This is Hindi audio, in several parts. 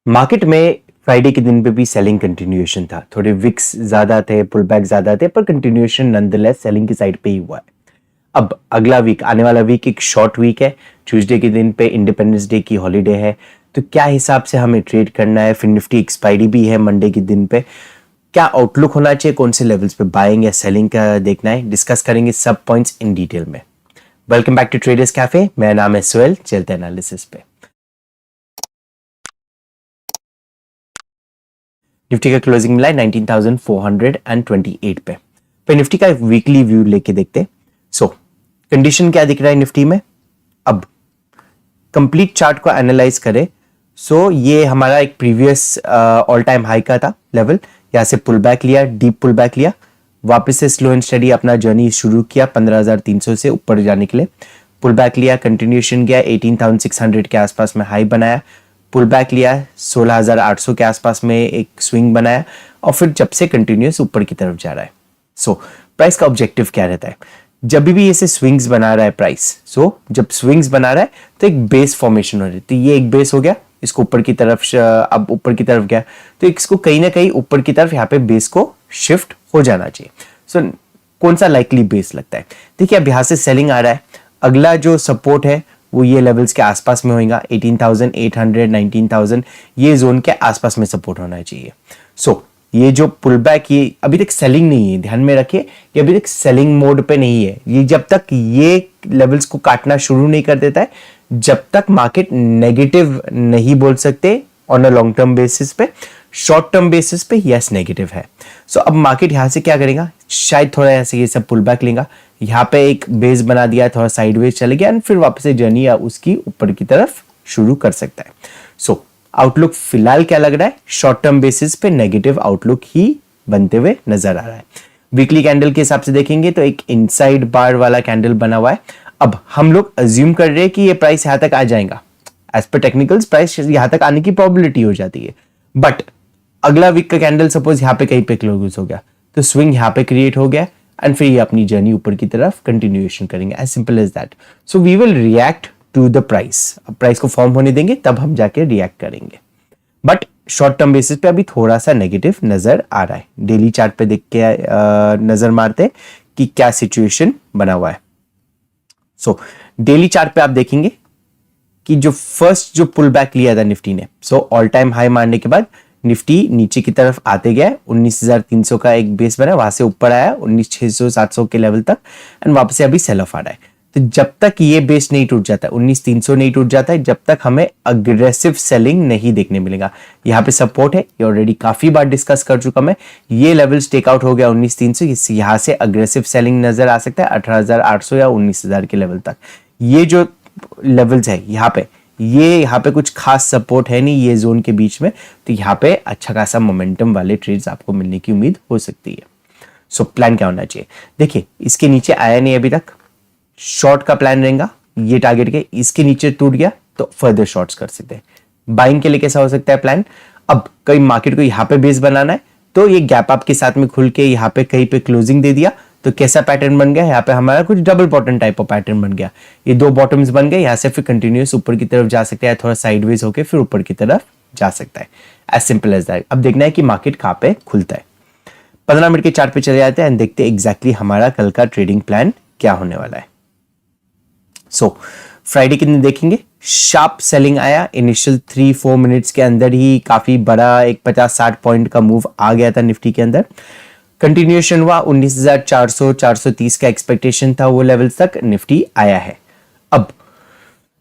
मार्केट में फ्राइडे के दिन पे भी सेलिंग कंटिन्यूएशन था। थोड़े विक्स ज्यादा थे, पुल बैक ज्यादा थे, पर कंटिन्यूएशन नॉनदलेस सेलिंग की साइड पे ही हुआ है। अब अगला वीक, आने वाला वीक एक शॉर्ट वीक है। ट्यूसडे के दिन पे इंडिपेंडेंस डे की हॉलीडे है, तो क्या हिसाब से हमें ट्रेड करना है। फिर निफ्टी एक्सपायरी भी है मंडे के दिन पे। क्या आउटलुक होना चाहिए, कौन से लेवल्स पे बाइंग या सेलिंग का देखना है, डिस्कस करेंगे सब पॉइंट्स इन डिटेल में। Welcome back to traders cafe, मेरा नाम है सुहेल। चलते हैं एनालिसिस पे। निफ्टी का क्लोजिंग मिला है 19,428 पे। फिर निफ्टी का वीकली व्यू लेके देखते। सो कंडीशन क्या दिख रहा है निफ्टी में। अब कंप्लीट चार्ट को एनालाइज करें। सो ये हमारा एक प्रीवियस ऑल टाइम हाई का था लेवल। यहां से पुल बैक लिया, डीप पुल बैक लिया, वापस से स्लो एंड स्टडी अपना जर्नी शुरू किया 15,300 से ऊपर जाने के लिए। पुल बैक लिया, कंटिन्यूएशन गया 18,600 के आसपास में हाई बनाया, पुल बैक लिया 16,800 के आसपास में एक स्विंग बनाया, और फिर जब से कंटिन्यूस ऊपर की तरफ जा रहा है। सो प्राइस का ऑब्जेक्टिव क्या रहता है जब भी ऐसे स्विंग्स बना रहा है प्राइस। जब स्विंग्स बना रहा है तो एक बेस फॉर्मेशन हो रही है। तो ये एक बेस हो गया, इसको ऊपर की तरफ, अब ऊपर की तरफ गया तो इसको कहीं ना कहीं ऊपर की तरफ यहाँ पे बेस को शिफ्ट हो जाना चाहिए। कौन सा लाइकली बेस लगता है। देखिए अब यहाँ से सेलिंग आ रहा है, अगला जो सपोर्ट है वो ये लेवल्स के आसपास में होगा। 18,800, 19,000 ये जोन के आसपास में सपोर्ट होना चाहिए। ये जो पुल बैक, ये अभी तक सेलिंग नहीं है, ध्यान में रखिए, ये अभी तक सेलिंग मोड पे नहीं है। ये जब तक ये लेवल्स को काटना शुरू नहीं कर देता है, जब तक मार्केट नेगेटिव नहीं बोल सकते on a long term basis पे। शॉर्ट टर्म बेसिस पे यस नेगेटिव है। अब मार्केट यहां से क्या करेगा, शायद थोड़ा ऐसे ये सब पुल बैक लेगा, यहाँ पे एक बेस बना दिया, थोड़ा साइडवेज चले गया, एंड फिर वापस से जर्नी उसकी ऊपर की तरफ शुरू कर सकता है। आउटलुक फिलहाल क्या लग रहा है, शॉर्ट टर्म बेसिस पे नेगेटिव आउटलुक ही बनते हुए नजर आ रहा है। वीकली कैंडल के हिसाब से देखेंगे तो एक इनसाइड बार वाला कैंडल बना हुआ है। अब हम लोग अज्यूम कर रहे हैं कि ये प्राइस यहां तक आ जाएगा। एज पर टेक्निकल्स प्राइस यहां तक आने की प्रोबेबिलिटी हो जाती है, बट अगला वीक का कैंडल सपोज यहाँ पे कहीं पे क्लोज हो गया तो स्विंग यहाँ पे क्रिएट हो गया, एंड फिर ये अपनी जर्नी ऊपर की तरफ कंटिन्यूएशन करेंगे। As simple as that. So we will react to the price. अब प्राइस को फॉर्म होने देंगे तब हम जाके रिएक्ट करेंगे, बट शॉर्ट टर्म बेसिस पे अभी थोड़ा सा नेगेटिव नजर आ रहा है। डेली चार्ट पे देख के नजर मारते कि क्या सिचुएशन बना हुआ है। डेली चार्ट पे आप देखेंगे कि जो फर्स्ट जो पुल बैक लिया था निफ्टी ने, ऑल टाइम हाई मारने के बाद निफ्टी नीचे की तरफ आते गया, 19,300 का एक बेस बना, वहां से ऊपर आया 19,600 700 के लेवल तक, एंड वापस से अभी सेल ऑफ आ रहा है। तो जब तक ये बेस नहीं टूट जाता, 19,300 नहीं टूट जाता है, जब तक हमें अग्रेसिव सेलिंग नहीं देखने मिलेगा। यहाँ पे सपोर्ट है, ये ऑलरेडी काफी बार डिस्कस कर चुका मैं। ये लेवल्स टेकआउट हो गया 19,300, यहाँ से अग्रेसिव सेलिंग नजर आ सकता है 18,800 या 19,000 के लेवल तक। ये जो लेवल्स है यहाँ पे कुछ खास सपोर्ट है नहीं ये जोन के बीच में, तो यहाँ पे अच्छा खासा मोमेंटम वाले ट्रेड्स आपको मिलने की उम्मीद हो सकती है। प्लान क्या होना चाहिए, देखिए इसके नीचे आया नहीं अभी तक, शॉर्ट का प्लान रहेगा। ये टारगेट के इसके नीचे टूट गया तो फर्दर शॉर्ट्स कर सकते हैं। बाइंग के लिए कैसा हो सकता है प्लान, अब कहीं मार्केट को यहाँ पे बेस बनाना है तो ये गैप अप के साथ में खुल के यहाँ पे कहीं पे क्लोजिंग दे दिया तो कैसा पैटर्न बन गया, यहाँ पे हमारा कुछ double bottom type of pattern बन गया। ये दो बॉटम्स बन गए, यहाँ से फिर कंटिन्यूस ऊपर की तरफ जा सकता है, थोड़ा साइडवेज होके फिर ऊपर की तरफ जा सकता है। As simple as that. अब देखना है कि मार्केट कहाँ पे खुलता है। 15 मिनट के चार्ट पे चले जाते हैं एंड देखते हैं एग्जैक्टली हमारा कल का ट्रेडिंग प्लान क्या होने वाला है। फ्राइडे के दिन देखेंगे, शार्प सेलिंग आया इनिशियल 3-4 मिनट्स के अंदर ही, काफी बड़ा एक 50-60 पॉइंट का मूव आ गया था निफ्टी के अंदर। कंटिन्यूएशन हुआ 19,400 430 का एक्सपेक्टेशन था, वो लेवल्स तक निफ्टी आया है। अब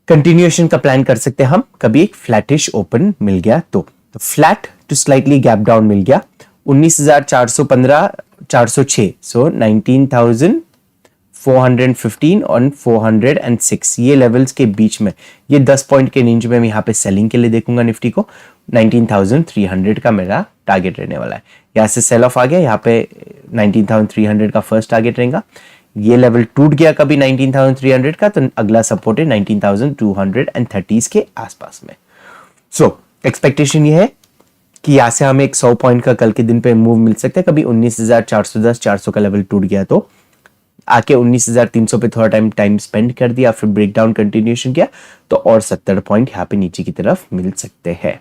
कंटिन्यूएशन का प्लान कर सकते हैं हम, कभी एक फ्लैटिश ओपन मिल गया तो flat to slightly gap down मिल गया 19,415 406, सो 19,415 और 406 ये लेवल्स के बीच में, ये 10 पॉइंट के रेंज में मैं यहाँ पे सेलिंग के लिए देखूंगा निफ्टी को। 19,300 का मेरा टारगेट रहने वाला है। यहाँ से सेल ऑफ आ गया, यहाँ पे 19,300 का फर्स्ट टारगेट रहेगा। ये लेवल टूट गया कभी 19,300 का तो अगला सपोर्ट है 19,230 के आसपास में। एक्सपेक्टेशन ये है कि यहाँ से हमें एक 100 पॉइंट का कल के दिन पे मूव मिल सकता है। कभी 19,410 400 का लेवल टूट गया तो आके 19,300 पे थोड़ा टाइम स्पेंड कर दिया, फिर ब्रेकडाउन कंटिन्यूएशन किया तो और 70 पॉइंट यहाँ पे नीचे की तरफ मिल सकते हैं।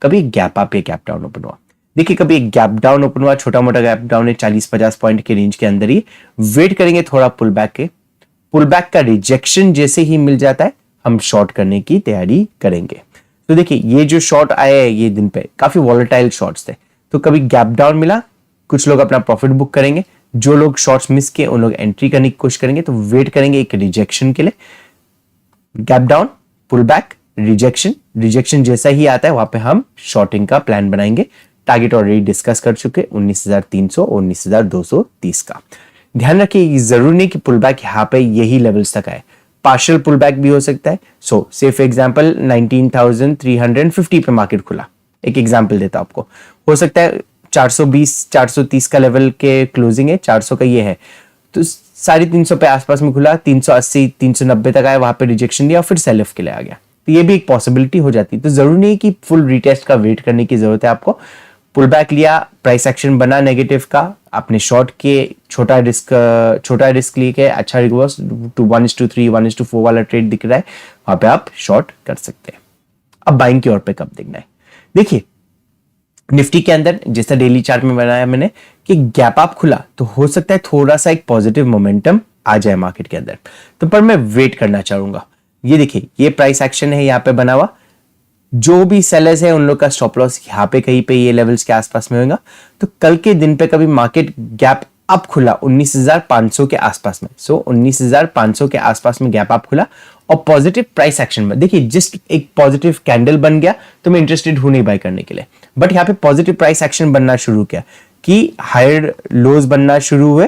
कभी एक गैप अप या गैप डाउन ओपन हुआ। देखिए कभी एक गैप डाउन ओपन हुआ, छोटा मोटा गैप डाउन है 40-50 पॉइंट के रेंज के अंदर ही, वेट करेंगे थोड़ा पुल बैक के, पुल बैक का रिजेक्शन जैसे ही मिल जाता है हम शॉर्ट करने की तैयारी करेंगे। तो देखिए ये जो शॉर्ट आए हैं ये दिन पे काफी वॉलेटाइल शॉर्ट्स थे, तो कभी गैप डाउन मिला, कुछ लोग अपना प्रॉफिट बुक करेंगे, जो लोग शॉर्ट्स मिस किए उन लोग एंट्री करने की कोशिश करेंगे। तो वेट करेंगे एक रिजेक्शन के लिए, gap down, pull back, rejection, rejection जैसा ही आता है वहां पे हम शॉर्टिंग का प्लान बनाएंगे। टारगेट ऑलरेडी डिस्कस कर चुके 19,300 और 19,230 का। ध्यान रखिए जरूरी नहीं कि पुल बैक यहाँ पे यही लेवल्स तक आए, पार्शियल पुल बैक भी हो सकता है। सो से फॉर एग्जांपल 19,350 पे मार्केट खुला, एक एग्जांपल देता हूं आपको, हो सकता है 420-430 का लेवल के क्लोजिंग है, 400 का ये है, तो 350 पे आसपास में खुला, 380-390 तक आया, वहां पे रिजेक्शन दिया और फिर सेल ऑफ के लिए आ गया, तो ये भी एक पॉसिबिलिटी हो जाती है। तो जरूरी नहीं कि फुल रिटेस्ट का वेट करने की जरूरत है आपको। पुल बैक लिया, प्राइस एक्शन बना नेगेटिव का, आपने शॉर्ट के छोटा रिस्क लेके अच्छा रिवर्स टू 1:3 1:4 वाला ट्रेड दिख रहा है, वहां पे आप शॉर्ट कर सकते हैं। अब बाइंग की ओर पे कब देखना है, देखिए निफ्टी के अंदर जैसा डेली चार्ट में बनाया मैंने कि गैप अप खुला तो हो सकता है थोड़ा सा एक पॉजिटिव मोमेंटम आ जाए मार्केट के अंदर, तो पर मैं वेट करना चाहूंगा। ये देखिए ये प्राइस एक्शन है यहाँ पे बना हुआ, जो भी सेलर्स है उन लोग का स्टॉप लॉस यहाँ पे कहीं पे ये लेवल्स के आसपास में होगा। तो कल के दिन पे कभी मार्केट गैप अप खुला 19,500 के आसपास में, सो 19,500 के आसपास में गैप अप खुला और पॉजिटिव प्राइस एक्शन में, देखिए जस्ट एक पॉजिटिव कैंडल बन गया तो मैं इंटरेस्टेड हूं नहीं बाय करने के लिए, बट यहाँ पे पॉजिटिव प्राइस एक्शन बनना शुरू किया कि हायर लोज बनना शुरू हुए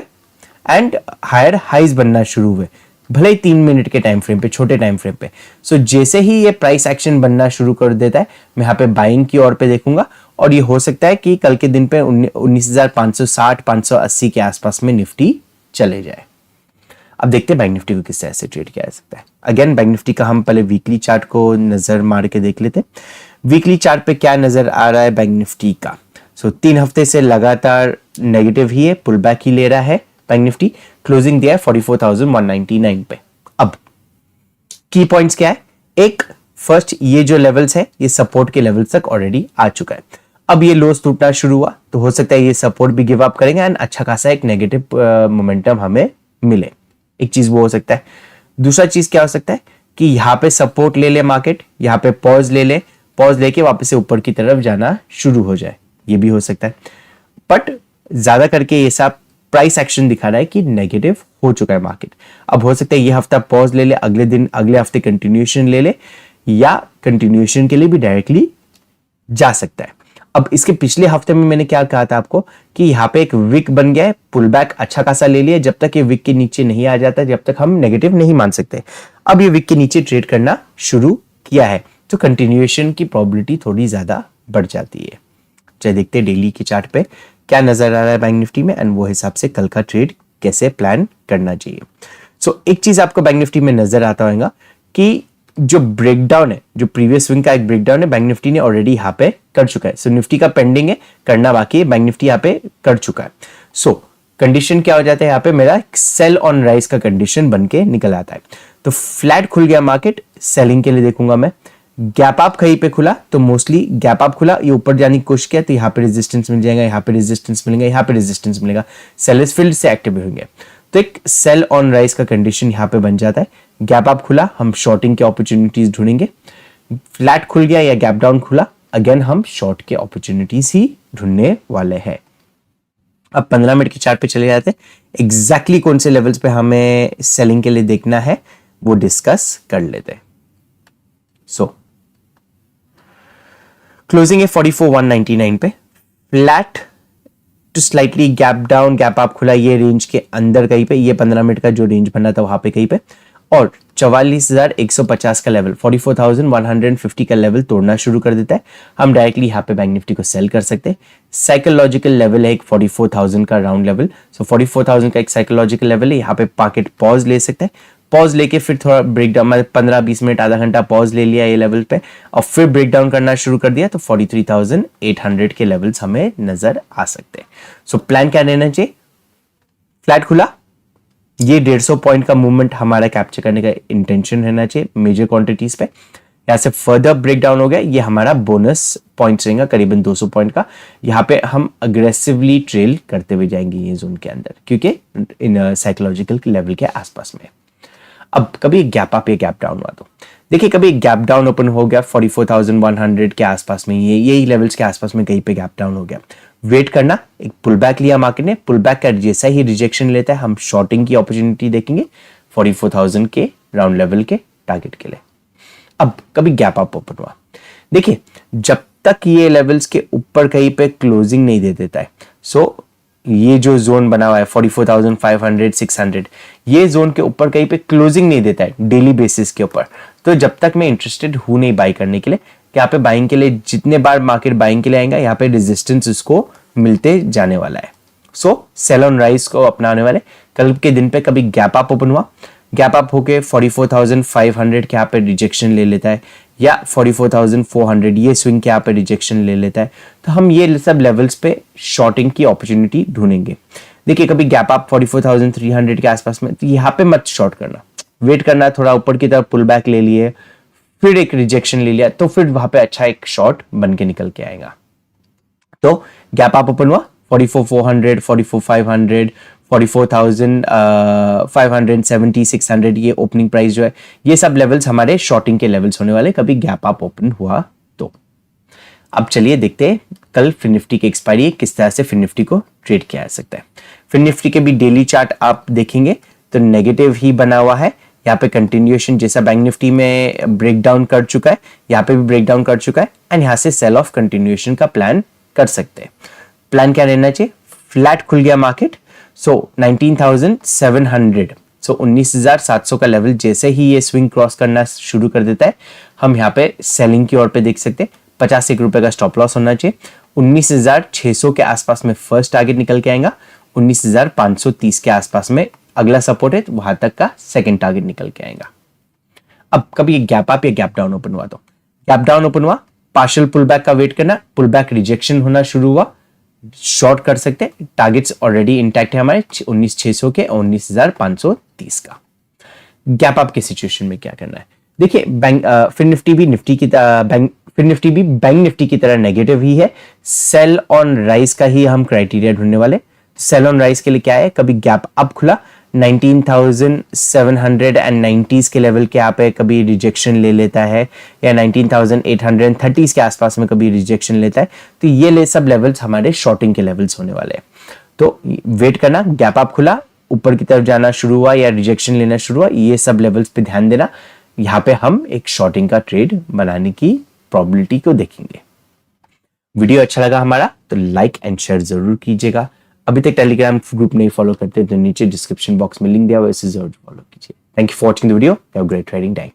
एंड हायर हाइज बनना शुरू हुए, भले ही 3 मिनट के टाइम फ्रेम पे, छोटे टाइम फ्रेम पे। सो जैसे ही ये प्राइस एक्शन बनना शुरू कर देता है मैं यहाँ पे बाइंग की ओर पे देखूंगा, और ये हो सकता है कि कल के दिन पे 19,560-580 के आसपास में निफ्टी चले जाए। अब देखते हैं बैंक निफ्टी को किस तरह से ट्रेड किया जा सकता है। अगेन बैंक निफ्टी का हम पहले वीकली चार्ट को नजर मार के देख लेते हैं, वीकली चार्ट पे क्या नजर आ रहा है बैंक निफ्टी का। सो 3 हफ्ते से लगातार नेगेटिव ही है, पुल बैक ही ले रहा है बैंक निफ्टी, क्लोजिंग दिया है 44,199 पे। अब की पॉइंट्स क्या है, एक फर्स्ट ये जो लेवल्स है ये सपोर्ट के लेवल्स तक ऑलरेडी आ चुका है, अब ये लोस टूटना शुरू हुआ तो हो सकता है ये सपोर्ट भी गिव अप करेंगे एंड अच्छा खासा एक नेगेटिव मोमेंटम हमें मिले, एक चीज वो हो सकता है। दूसरा चीज क्या हो सकता है कि यहाँ पे सपोर्ट ले ले मार्केट, यहाँ पे पॉज ले ले, पॉज लेके वापस से ऊपर की तरफ जाना शुरू हो जाए, ये भी हो सकता है। बट ज्यादा करके ये सब प्राइस एक्शन दिखा रहा है कि नेगेटिव हो चुका है मार्केट। अब हो सकता है ये हफ्ता पॉज ले ले, अगले दिन अगले हफ्ते कंटिन्यूएशन ले ले, या कंटिन्यूएशन के लिए भी डायरेक्टली जा सकता है। अब इसके पिछले हफ्ते में मैंने क्या कहा था आपको कि यहाँ पे एक विक बन गया है, पुल बैक अच्छा खासा ले लिया, जब तक ये विक के नीचे नहीं आ जाता जब तक हम नेगेटिव नहीं मान सकते। अब ये विक के नीचे ट्रेड करना शुरू किया है तो कंटिन्यूएशन की प्रोबेबिलिटी थोड़ी ज्यादा बढ़ जाती है। चलिए देखते हैं डेली के चार्ट पे क्या नजर आ रहा है बैंक निफ्टी में एंड वो हिसाब से कल का ट्रेड कैसे प्लान करना चाहिए। सो एक चीज आपको बैंक निफ्टी में नजर आता होगा कि जो ब्रेकडाउन है, जो प्रीवियस स्विंग का एक ब्रेकडाउन है बैंक निफ्टी ने ऑलरेडी यहाँ पे कर चुका है। सो निफ्टी का पेंडिंग है, करना बाकी है, बैंक निफ्टी यहाँ पे कर चुका है। सो कंडीशन क्या हो जाता है यहाँ पे, मेरा सेल ऑन राइज का कंडीशन बन के निकल आता है। तो फ्लैट खुल गया मार्केट, सेलिंग के लिए देखूंगा मैं। गैप अप कहीं पे खुला तो मोस्टली गैप अप खुला, ये ऊपर जाने की कोशिश किया तो यहाँ पे रेजिस्टेंस मिल जाएगा, यहाँ पे रेजिस्टेंस मिलेगा, यहाँ पे रेजिस्टेंस मिलेगा, सेलर्स फील्ड से एक्टिव होंगे तो एक सेल ऑन राइज का कंडीशन यहाँ पे बन जाता है। गैप अप खुला हम शॉर्टिंग के अपॉर्चुनिटीज ढूंढेंगे, फ्लैट खुल गया या गैप डाउन खुला अगेन हम शॉर्ट के अपॉर्चुनिटीज ही ढूंढने वाले हैं। अब 15 मिनट के चार्ट पे चले जाते हैं, एग्जैक्टली कौन से लेवल्स पे हमें सेलिंग के लिए देखना है वो डिस्कस कर लेते हैं। सो क्लोजिंग है 44,199 पे, flat to slightly gap down, gap up खुला ये रेंज के अंदर कहीं पे, ये 15 मिनट का जो रेंज बना था वहां पे कहीं पे, और 44,150 का लेवल 44,150 का लेवल तोड़ना शुरू कर देता है, हम डायरेक्टली यहाँ पे बैंक निफ्टी को सेल कर सकते हैं। साइकोलॉजिकल लेवल है एक 44,000 का राउंड लेवल, सो 44,000 का एक साइकोलॉजिकल लेवल है, यहाँ पे मार्केट पॉज ले सकते हैं, पॉज लेके फिर थोड़ा ब्रेकडाउन, मतलब 15-20 मिनट आधा घंटा पॉज ले लिया ये लेवल पे और फिर ब्रेकडाउन करना शुरू कर दिया तो 43,800 के लेवल्स हमें नजर आ सकते हैं। सो प्लान क्या रहना चाहिए, फ्लैट खुला ये 150 पॉइंट का मूवमेंट हमारा कैप्चर करने का इंटेंशन रहना चाहिए मेजर क्वांटिटीज पे, यहाँ से फर्दर ब्रेक डाउन हो गया, ये हमारा बोनस पॉइंट्स रहेगा करीबन 200 पॉइंट का। यहाँ पे हम अग्रेसिवली ट्रेल करते हुए जाएंगे ये जोन के अंदर, क्योंकि इन साइकोलॉजिकल लेवल के आसपास में। अब कभी गैप अप या गैप डाउन हुआ तो देखिए, कभी गैप डाउन ओपन हो गया 44,100 के आसपास में, यही लेवल्स के आसपास में कहीं पे गैप डाउन हो गया, वेट करना, एक पुल बैक लिया मार्केट ने, पुल बैक का जैसा ही रिजेक्शन लेता है हम शॉर्टिंग की अपॉर्चुनिटी देखेंगे 44,000 के राउंड लेवल के टारगेट के लिए। अब कभी गैप अप ओपन हुआ, देखिए जब तक ये लेवल्स के ऊपर कहीं पे क्लोजिंग नहीं दे देता है, सो ये जो जोन बना हुआ है 44,500 600, ये जोन के ऊपर कहीं पे क्लोजिंग नहीं देता है डेली बेसिस के ऊपर, तो जब तक मैं इंटरेस्टेड हूं नहीं बाई करने के लिए, यहाँ पे बाइंग के लिए जितने बार मार्केट बाइंग के लिए आएगा यहाँ पे रेजिस्टेंस इसको मिलते जाने वाला है। सो सेल ऑन राइज को अपनाने वाले कल के दिन पे कभी गैप अप ओपन हुआ, गैप अप होके 44,500 के यहाँ पे रिजेक्शन ले लेता है, या 44,400 ये स्विंग के यहाँ पे रिजेक्शन ले लेता है, तो हम ये सब लेवल्स पे शॉर्टिंग की अपॉर्चुनिटी ढूंढेंगे। देखिए कभी गैप अप 44,300 के आसपास में, तो यहाँ पे मत शॉर्ट करना, वेट करना, थोड़ा ऊपर की तरफ पुल बैक ले लिए, फिर एक रिजेक्शन ले लिया, तो फिर वहां पे अच्छा एक शॉर्ट बन के निकल के आएगा। तो गैप अप ओपन हुआ 44,400 44,500 44,570 600, ये ओपनिंग प्राइस जो है, ये सब लेवल्स हमारे शॉर्टिंग के लेवल्स होने वाले कभी गैप अप ओपन हुआ तो। अब चलिए देखते हैं कल फिन निफ्टी की एक्सपायरी किस तरह से फिन निफ्टी को ट्रेड किया जा सकता है। फिन निफ्टी के भी डेली चार्ट आप देखेंगे तो नेगेटिव ही बना हुआ है, यहाँ पे कंटिन्यूएशन जैसा बैंक निफ्टी में ब्रेक डाउन कर चुका है, यहाँ पे भी ब्रेक डाउन कर चुका है, एंड यहाँ से सेल ऑफ कंटिन्यूएशन का प्लान कर सकते हैं। प्लान क्या रहना चाहिए, फ्लैट खुल गया मार्केट, सो 19,700, सो 19,700 का लेवल जैसे ही ये स्विंग क्रॉस करना शुरू कर देता है, हम यहाँ पे सेलिंग की ओर पे देख सकते हैं। 50 रुपए का स्टॉप लॉस होना चाहिए। 19,600 के आसपास में फर्स्ट टारगेट निकल के आएगा, 19,530 के आसपास में अगला सपोर्ट है, तो वहां तक का सेकंड टारगेट निकल के आएगा। अब कभी गैप अप या गैप डाउन ओपन हुआ तो गैप डाउन ओपन हुआ, पार्शियल पुल बैक का वेट करना, पुल बैक रिजेक्शन होना शुरू हुआ, शॉर्ट कर सकते हैं, टारगेट्स ऑलरेडी इंटैक्ट है हमारे 19,600 के और 19,530 का। गैप अप के सिचुएशन में क्या करना है, देखिए बैंक फिन निफ्टी भी बैंक निफ्टी की तरह नेगेटिव ही है, सेल ऑन राइज का ही हम क्राइटेरिया ढूंढने वाले। सेल ऑन राइज के लिए क्या है, कभी गैप अप खुला 19,790 के लेवल के यहाँ पे कभी रिजेक्शन ले लेता है, या 19,830 के आसपास में कभी रिजेक्शन लेता है, तो ये सब लेवल्स हमारे शॉर्टिंग के लेवल्स होने वाले हैं। तो वेट करना, गैप अप खुला, ऊपर की तरफ जाना शुरू हुआ या रिजेक्शन लेना शुरू हुआ, ये सब लेवल्स पे ध्यान देना, यहाँ पे हम एक शॉर्टिंग का ट्रेड बनाने की प्रोबेबिलिटी को देखेंगे। वीडियो अच्छा लगा हमारा तो लाइक एंड शेयर जरूर कीजिएगा। अभी तक टेलीग्राम ग्रुप नहीं फॉलो करते तो नीचे डिस्क्रिप्शन बॉक्स में लिंक दिया हुआ है, इसे जरूर फॉलो कीजिए। Thank you for watching the video, have a great trading day.